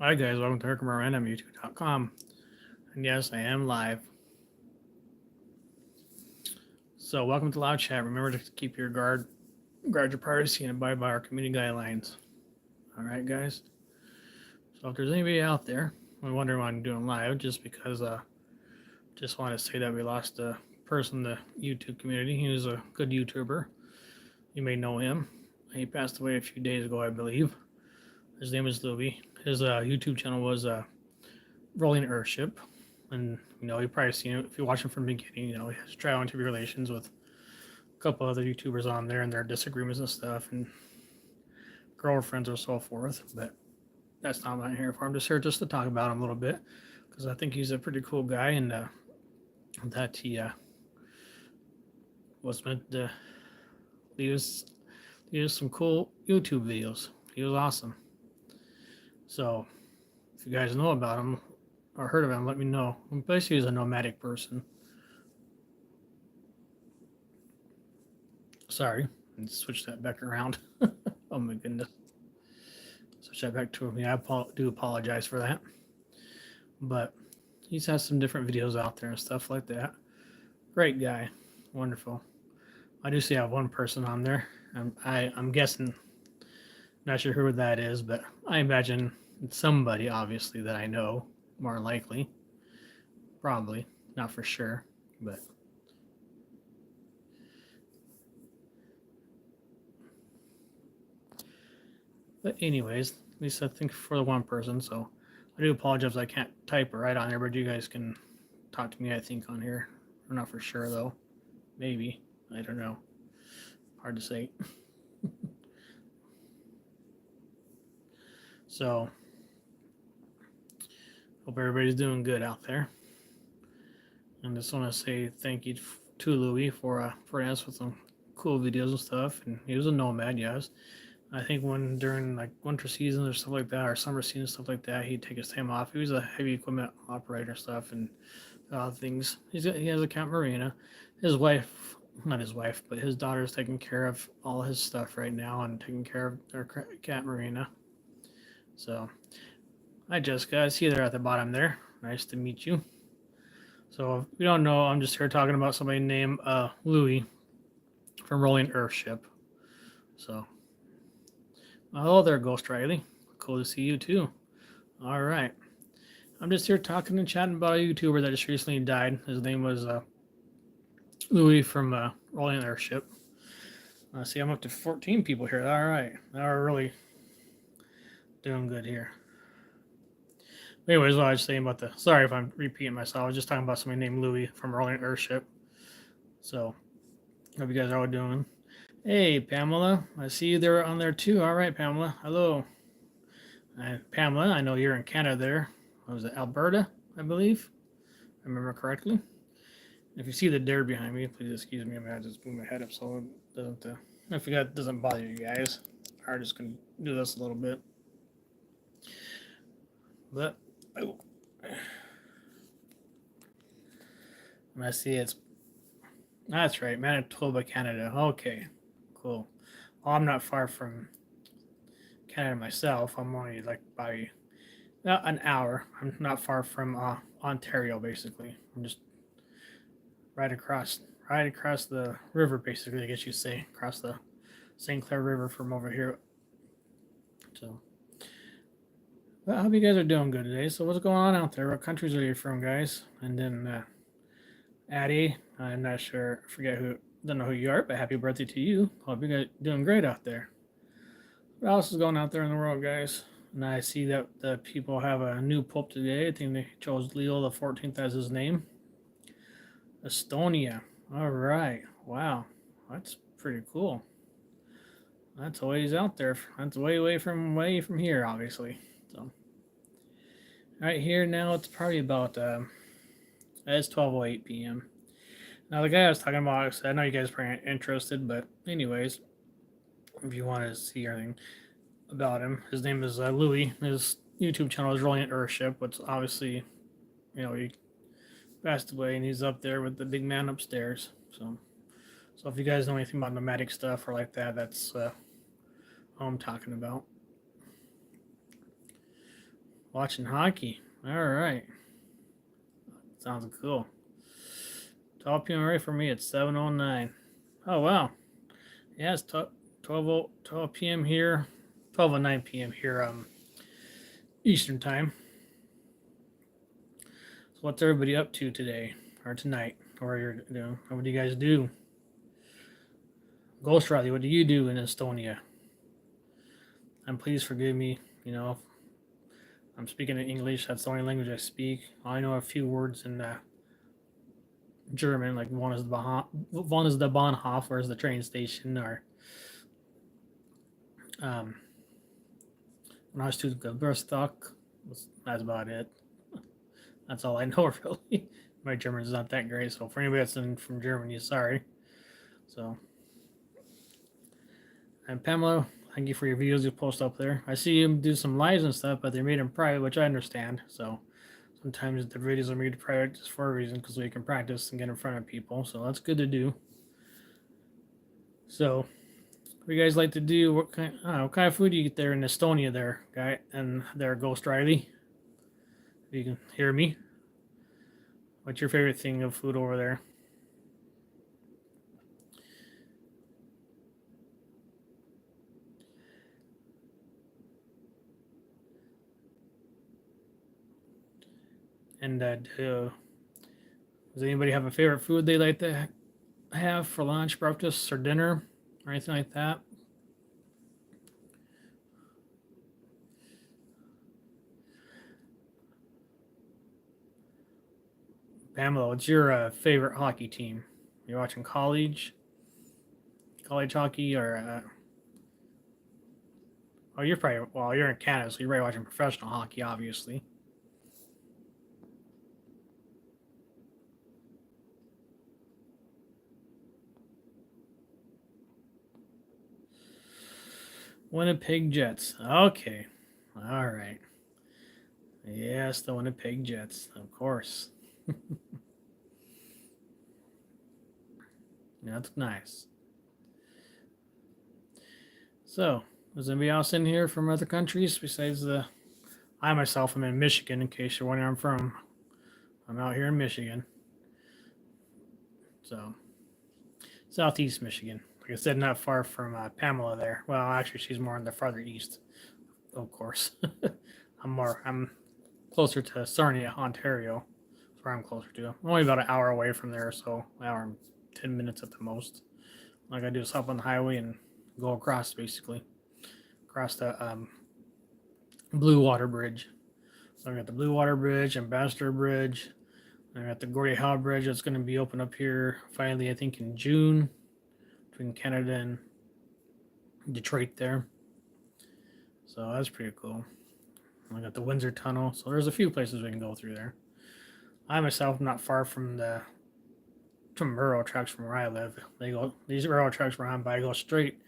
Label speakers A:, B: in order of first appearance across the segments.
A: Hi guys, welcome to Herkimer At Random, YouTube.com. And yes, I am live. So welcome to Loud Chat. Remember to keep your guard your privacy and abide by our community guidelines. Alright guys. So if there's anybody out there wondering why I'm doing live, just because just want to say that we lost a person in the YouTube community. He was a good YouTuber. You may know him. He passed away a few days ago, I believe. His name is Louie. His YouTube channel was Rolling Earthship. And, you've probably seen it if you watch him from the beginning. He has trial and tribulations with a couple other YouTubers on there and their disagreements and stuff and girlfriends or so forth. But that's not what I'm here for. I'm just here just to talk about him a little bit because I think he's a pretty cool guy and that he was meant to leave us some cool YouTube videos. He was awesome. So, if you guys know about him or heard of him, let me know. Basically, he's a nomadic person. Sorry, and switch that back around. Oh my goodness. Switch that back to me. I do apologize for that. But he's had some different videos out there and stuff like that. Great guy. Wonderful. I do see I have one person on there. I'm guessing, not sure who that is, but I imagine it's somebody, obviously, that I know, more likely. Probably. Not for sure, but... But anyways, at least I think for the one person, so I do apologize I can't type it right on there, but you guys can talk to me, I think, on here. I'm not for sure, though. Maybe. I don't know. Hard to say. So, hope everybody's doing good out there. And just want to say thank you to Louie for us with some cool videos and stuff. And he was a nomad, yes. I think when during like winter season or stuff like that, or summer season stuff like that, he'd take his time off. He was a heavy equipment operator stuff and things. He has a Cat Marina. His wife, not his wife, but his daughter's taking care of all his stuff right now and taking care of their Cat Marina. So, hi Jessica, I see you there at the bottom there. Nice to meet you. So if you don't know, I'm just here talking about somebody named Louie from Rolling Earthship. So, hello there, Ghost Riley. Cool to see you too. All right. I'm just here talking and chatting about a YouTuber that just recently died. His name was Louie from Rolling Earthship. See, I'm up to 14 people here. All right. Now we're really doing good here. Anyways, what I was saying about sorry if I'm repeating myself. I was just talking about somebody named Louie from Rolling Earthship. So, hope you guys are all doing. Hey, Pamela. I see you there on there too. All right, Pamela. Hello. Pamela, I know you're in Canada there. What was it, Alberta, I believe? I remember correctly. If you see the deer behind me, please excuse me. I'm going to just move my head up so it doesn't, if it doesn't bother you guys. I'm just going to do this a little bit. But, oh. And I see that's right, Manitoba, Canada. Okay, cool. Well, I'm not far from Canada myself. I'm only like by an hour. I'm not far from Ontario, basically. I'm just right across the river, basically, I guess you say, across the St. Clair River from over here. So, well, I hope you guys are doing good today. So, what's going on out there? What countries are you from, guys? And then, Addie, I'm not sure, don't know who you are, but happy birthday to you. Hope you guys are doing great out there. What else is going out there in the world, guys? And I see that the people have a new pope today. I think they chose Leo the 14th as his name. Estonia. All right. Wow. That's pretty cool. That's always out there. That's way from here, obviously. So, right here now, it's probably about it's 12:08 p.m. Now the guy I was talking about, I know you guys are probably interested, but anyways, if you want to see anything about him, his name is Louie. His YouTube channel is Rolling Earthship, which obviously, he passed away, and he's up there with the big man upstairs. So if you guys know anything about nomadic stuff or like that, that's what I'm talking about. Watching hockey. All right. Sounds cool. 12 p.m. right for me. It's 7:09. Oh, wow. Yeah, it's 12 p.m. here. 12:09 p.m. here, Eastern time. So what's everybody up to today or tonight? Or what do you guys do? Ghost Riley, what do you do in Estonia? And please forgive me, I'm speaking in English. That's the only language I speak. I know a few words in German, like one is the Bahnhof, or is the train station, or um, when I was to Geburtstag. That's about it. That's all I know, really. My German is not that great, so for anybody that's from Germany, sorry. So, and Pamela, thank you for your videos you post up there. I see you do some lives and stuff, but they're made in private, which I understand. So sometimes the videos are made private just for a reason, because we can practice and get in front of people. So that's good to do. So, what do you guys like to do? What kind of food do you get there in Estonia, there, guy, and there, Ghost Riley? If you can hear me, what's your favorite thing of food over there? And does anybody have a favorite food they like to have for lunch, breakfast, or dinner, or anything like that? Pamela, what's your favorite hockey team? You're watching college hockey, or oh, you're in Canada, so you're probably watching professional hockey, obviously. Winnipeg Jets. Okay, all right. Yes, the Winnipeg Jets, of course. That's nice. So, is anybody else in here from other countries besides the? I myself am in Michigan. In case you're wondering, I'm out here in Michigan. So, southeast Michigan. Like I said, not far from Pamela there. Well, actually, she's more in the farther east, of course. I'm closer to Sarnia, Ontario. That's where I'm closer to. I'm only about an hour away from there, so an hour and 10 minutes at the most. All I gotta do is hop on the highway and go across, basically, across the Blue Water Bridge. So I got the Blue Water Bridge, Ambassador Bridge. I got the Gordie Howe Bridge that's going to be open up here finally, I think, in June, between Canada and Detroit there. So that's pretty cool. I got the Windsor Tunnel. So there's a few places we can go through there. I myself am not far from railroad tracks from where I live. These railroad tracks where I'm by go straight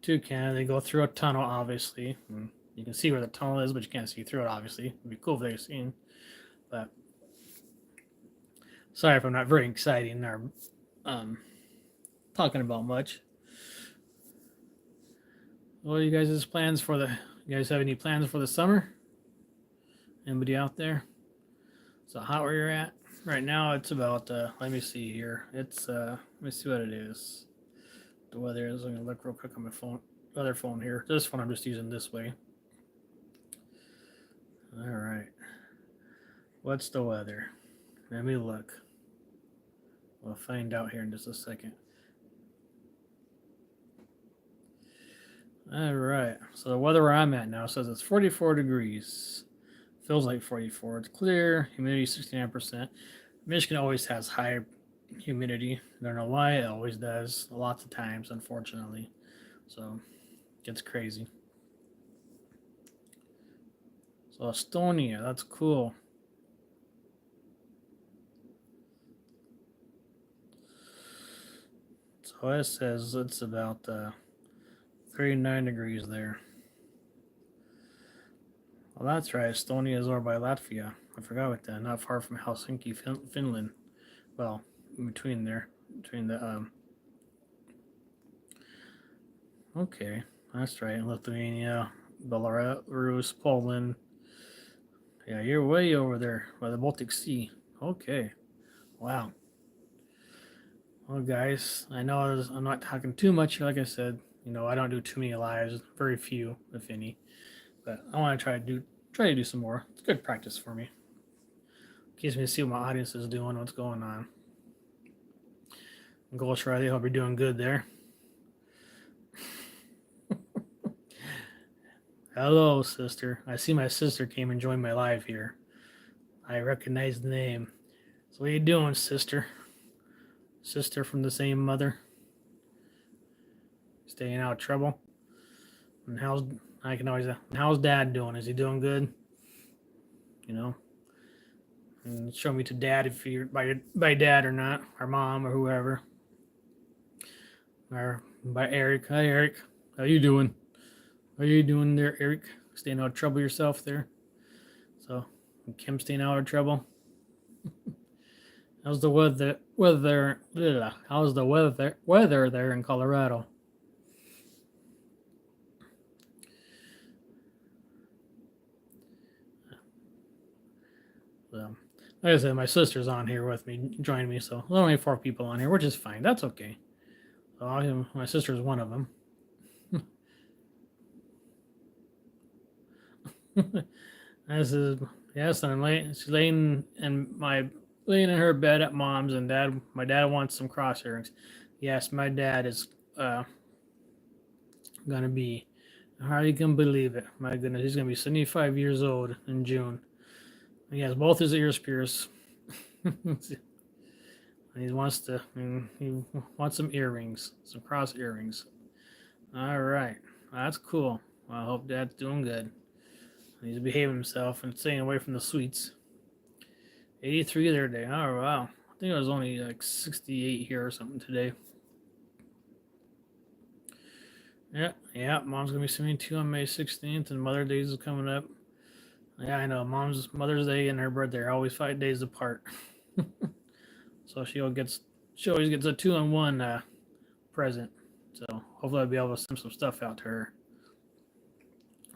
A: to Canada. They go through a tunnel, obviously. And you can see where the tunnel is, but you can't see through it, obviously. It'd be cool if they could see. But sorry if I'm not very exciting or talking about much. What are you guys' plans for the? You guys have any plans for the summer? Anybody out there? So hot where you're at right now? It's about. Let me see here. It's. Let me see what it is. The weather is. I'm gonna look real quick on my phone. Other phone here. This phone I'm just using this way. All right. What's the weather? Let me look. We'll find out here in just a second. All right. So the weather where I'm at now says it's 44 degrees. Feels like 44. It's clear. Humidity 69%. Michigan always has high humidity. I don't know why. It always does. Lots of times, unfortunately. So it gets crazy. So Estonia, that's cool. So it says it's about 39 degrees there. Well, that's right. Estonia is over by Latvia. I forgot about that. Not far from Helsinki, Finland. Well, in between there, between the Okay, that's right. Lithuania, Belarus, Poland. Yeah, you're way over there by the Baltic Sea. Okay. Wow. Well, guys, I know I'm not talking too much. Like I said, I don't do too many lives, very few, if any. But I want to try to do some more. It's good practice for me. Gives me to see what my audience is doing, what's going on. Ghost Riley, hope you're doing good there. Hello, sister. I see my sister came and joined my live here. I recognize the name. So what are you doing, sister? Sister from the same mother? Staying out of trouble? And how's dad doing? Is he doing good? You know? And show me to dad if you're by dad or not, or mom or whoever. Or by Eric. Hi Eric. How you doing? How you doing there, Eric? Staying out of trouble yourself there? So Kim staying out of trouble? How's the weather there in Colorado? So, like I said, my sister's on here with me, joining me, so there's only 4 people on here, which is fine. That's okay. So my sister's one of them. This is yes, I'm late. She's laying in her bed at mom's, and my dad wants some cross earrings. Yes, my dad is gonna be. How you can believe it? My goodness, he's gonna be 75 years old in June. He has both his ears pierced. He wants some earrings, some cross earrings. All right, that's cool. Well, I hope Dad's doing good. He's behaving himself and staying away from the sweets. 83 the other day. Oh wow, I think it was only like 68 here or something today. Yeah. Mom's gonna be 72 on May 16th, and Mother's Day is coming up. Yeah, I know. Mother's Day and her birthday are always 5 days apart. So she always gets a 2-in-1 present. So hopefully I'll be able to send some stuff out to her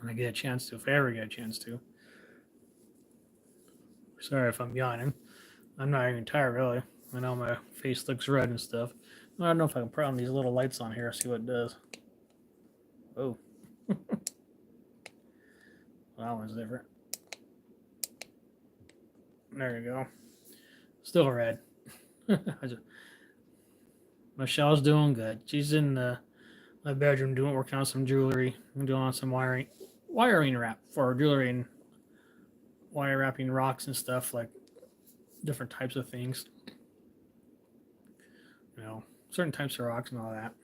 A: when I get a chance to, if I ever get a chance to. Sorry if I'm yawning. I'm not even tired really. I know my face looks red and stuff. I don't know if I can put on these little lights on here, see what it does. Oh. Well, that one's different. There you go. Still red. Michelle's doing good. She's in my bedroom working on some jewelry. I'm doing on some wiring wrap for jewelry and wire wrapping rocks and stuff, like different types of things. Certain types of rocks and all that.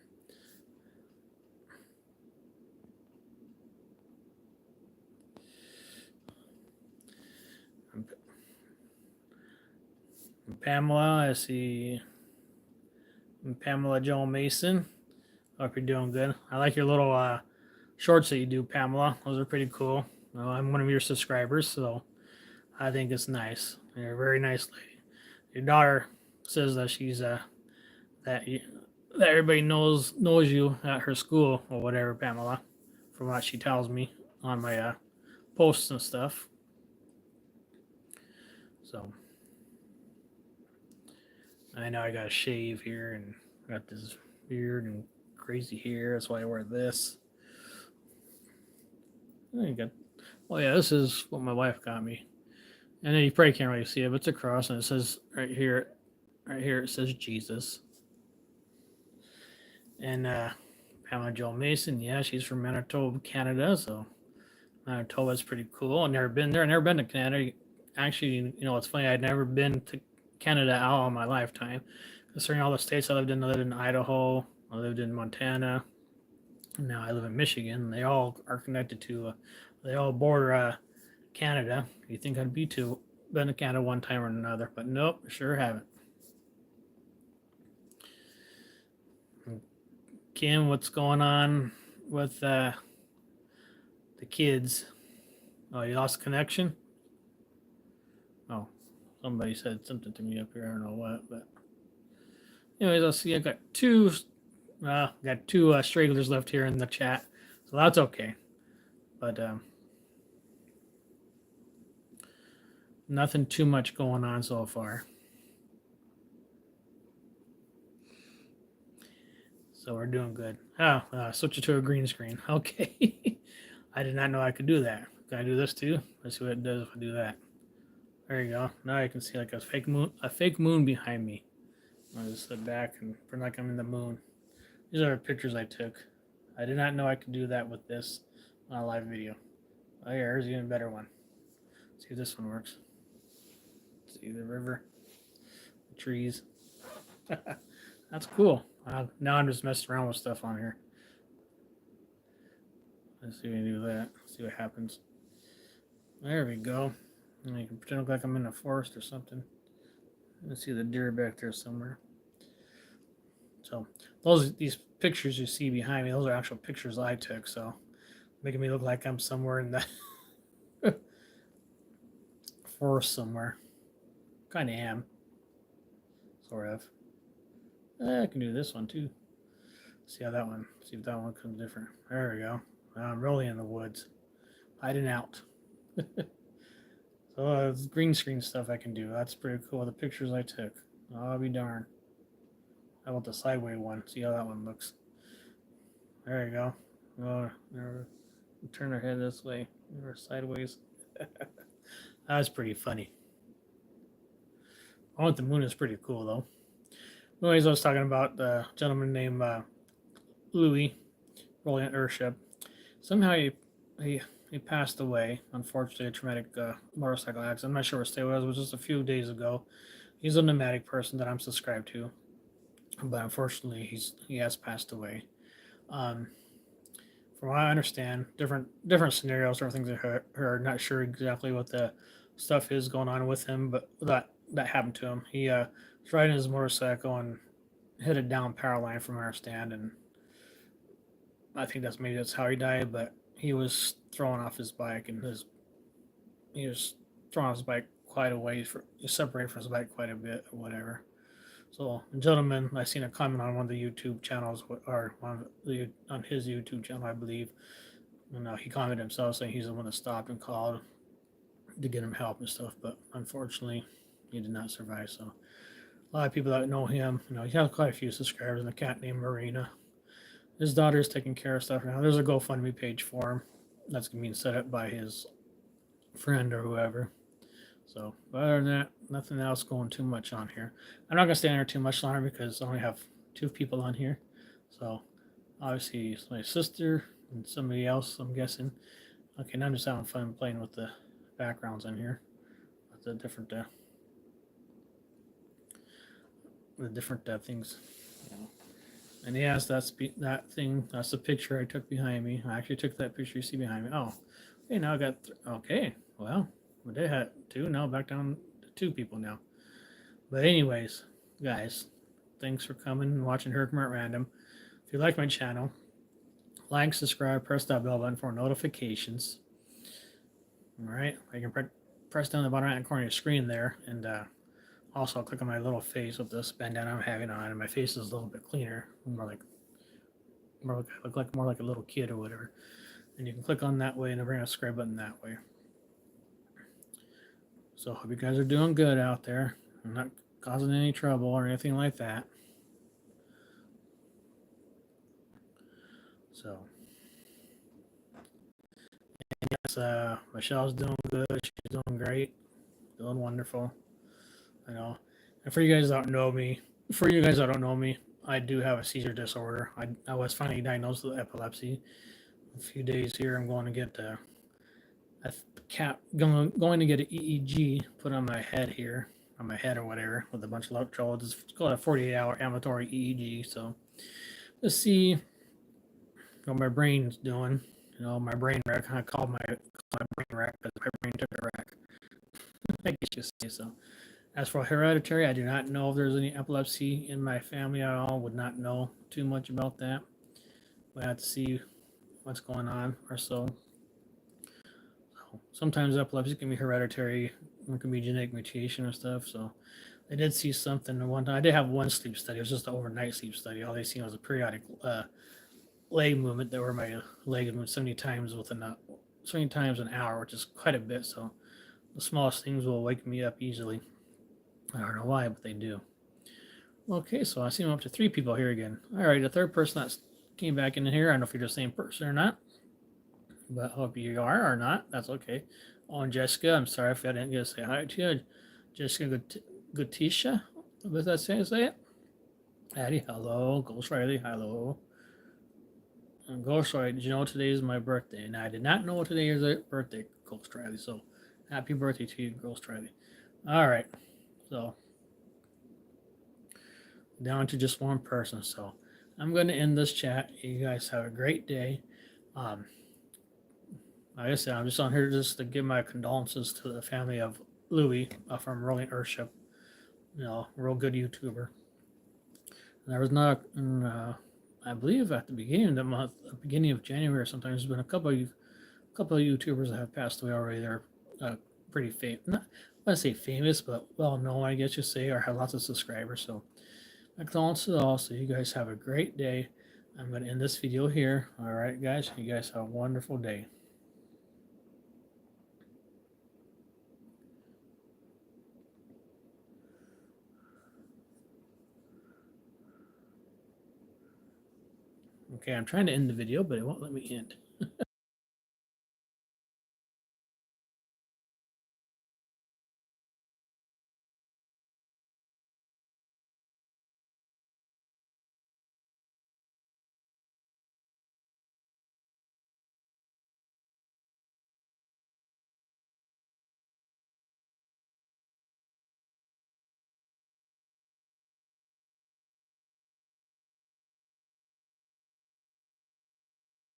A: Pamela, I see Pamela Joe Mason. Hope you're doing good. I like your little shorts that you do, Pamela. Those are pretty cool. Well, I'm one of your subscribers, so I think it's nice. You're a very nice lady. Your daughter says that she's that everybody knows you at her school or whatever, Pamela, from what she tells me on my posts and stuff. So I know I got a shave here and got this beard and crazy hair. That's why I wear this. This is what my wife got me. And then you probably can't really see it, but it's a cross, and it says right here, it says Jesus. And Pamela Joel Mason, yeah, she's from Manitoba, Canada, so Manitoba's pretty cool. I've never been there. I've never been to Canada. Actually, it's funny, I'd never been to Canada all of my lifetime. Considering all the states I lived in Idaho, I lived in Montana, and now I live in Michigan. They all are connected to, they all border Canada. You think I'd been to Canada one time or another, but nope, sure haven't. Kim, what's going on with the kids? Oh, you lost connection? Oh, somebody said something to me up here. I don't know what, but anyways, I'll see. I got two stragglers left here in the chat, so that's okay. But Nothing too much going on so far. So we're doing good. Oh, switch it to a green screen. Okay. I did not know I could do that. Can I do this too? Let's see what it does if I do that. There you go. Now I can see like a fake moon behind me. I'll just sit back and pretend like I'm in the moon. These are pictures I took. I did not know I could do that with this on a live video. Oh, yeah, here's an even better one. Let's see if this one works. Let's see the river, the trees. That's cool. Now I'm just messing around with stuff on here. Let's see if we can do that. See what happens. There we go. And you can pretend like I'm in a forest or something. Let's see the deer back there somewhere. So these pictures you see behind me, those are actual pictures I took. So making me look like I'm somewhere in the forest somewhere. Kind of am, sort of. I can do this one too. See how that one. See if that one comes different. There we go. I'm really in the woods, hiding out. So green screen stuff I can do. That's pretty cool. The pictures I took. I'll be darned. How about the sideways one? See how that one looks. There you go. Oh, turn our head this way or sideways. That's pretty funny. I want the moon is pretty cool though. Anyways, I was talking about the gentleman named Louis rolling an airship. Somehow he passed away. Unfortunately, a traumatic motorcycle accident. I'm not sure what state it was. It was just a few days ago. He's a nomadic person that I'm subscribed to, but unfortunately, he has passed away. Um, from what I understand, different scenarios, different things I heard. Not sure exactly what the stuff is going on with him, but that happened to him. He was riding his motorcycle and hit a down power line, from what I understand, and I think that's how he died. But he was throwing off his bike, and he was throwing off his bike quite a way, separated from his bike quite a bit, or whatever. So, gentlemen, I seen a comment on one of the YouTube channels, or on his YouTube channel, I believe. And he commented himself saying he's the one that stopped and called to get him help and stuff. But unfortunately, he did not survive. So, a lot of people that know him, he has quite a few subscribers, and a cat named Marina. His daughter is taking care of stuff now. There's a GoFundMe page for him that's going to be set up by his friend or whoever. So, other than that, nothing else going too much on here. I'm not going to stay on here too much longer because I only have 2 people on here. So, obviously, it's my sister and somebody else, I'm guessing. Okay, now I'm just having fun playing with the backgrounds in here. With the different things. And yes, that's that thing. That's the picture I took behind me. I actually took that picture you see behind me. Oh, okay, now I got. Okay, well, we did have 2. Now back down to 2 people now. But anyways, guys, thanks for coming and watching Herkimer At Random. If you like my channel, like, subscribe, press that bell button for notifications. All right, you can press down the bottom right corner of your screen there, and also click on my little face with this bandana I'm having on, and my face is a little bit cleaner, more like a little kid or whatever. And you can click on that way and bring a subscribe button that way. So hope you guys are doing good out there. I'm not causing any trouble or anything like that. So, yes, Michelle's doing good. She's doing great, doing wonderful. And for you guys that don't know me, I do have a seizure disorder. I was finally diagnosed with epilepsy. A few days here, I'm going to get going to get an EEG put on my head here, on my head or whatever, with a bunch of electrodes. It's called a 48-hour ambulatory EEG. So let's see what my brain's doing. My brain wreck. I called my brain wreck because my brain took a wreck. I guess you say so. As for hereditary, I do not know if there's any epilepsy in my family at all. Would not know too much about that. We have to see what's going on or so. Sometimes epilepsy can be hereditary. It can be genetic mutation or stuff. So I did see something one time. I did have one sleep study. It was just an overnight sleep study. All they seen was a periodic leg movement that were my leg moved 70 times an hour, which is quite a bit. So The smallest things will wake me up easily. I don't know why, but they do. Okay, so I see I'm up to 3 people here again. All right, the third person that came back in here. I don't know if you're the same person or not, but I hope you are or not. That's okay. Oh, and Jessica, I'm sorry if I didn't get to say hi to you. Jessica Gutisha, what does that say it? Addie, hello. Ghost Riley, hello. And Ghost Riley, did you know today is my birthday? And I did not know today is your birthday, Ghost Riley. So happy birthday to you, Ghost Riley. All right. So down to just one person. So I'm going to end this chat. You guys have a great day. Um, like I said, I'm just on here just to give my condolences to the family of Louie from Rolling Earthship. You know, real good YouTuber. And there was not, I believe at the beginning of the month, beginning of January, sometimes there's been a couple of YouTubers that have passed away already. They're pretty famous. Not, I want to say famous, but well known, I guess you say, or have lots of subscribers. So my condolences all. So you guys have a great day. I'm going to end this video here. All right, guys. You guys have a wonderful day. Okay, I'm trying to end the video, but it won't let me end.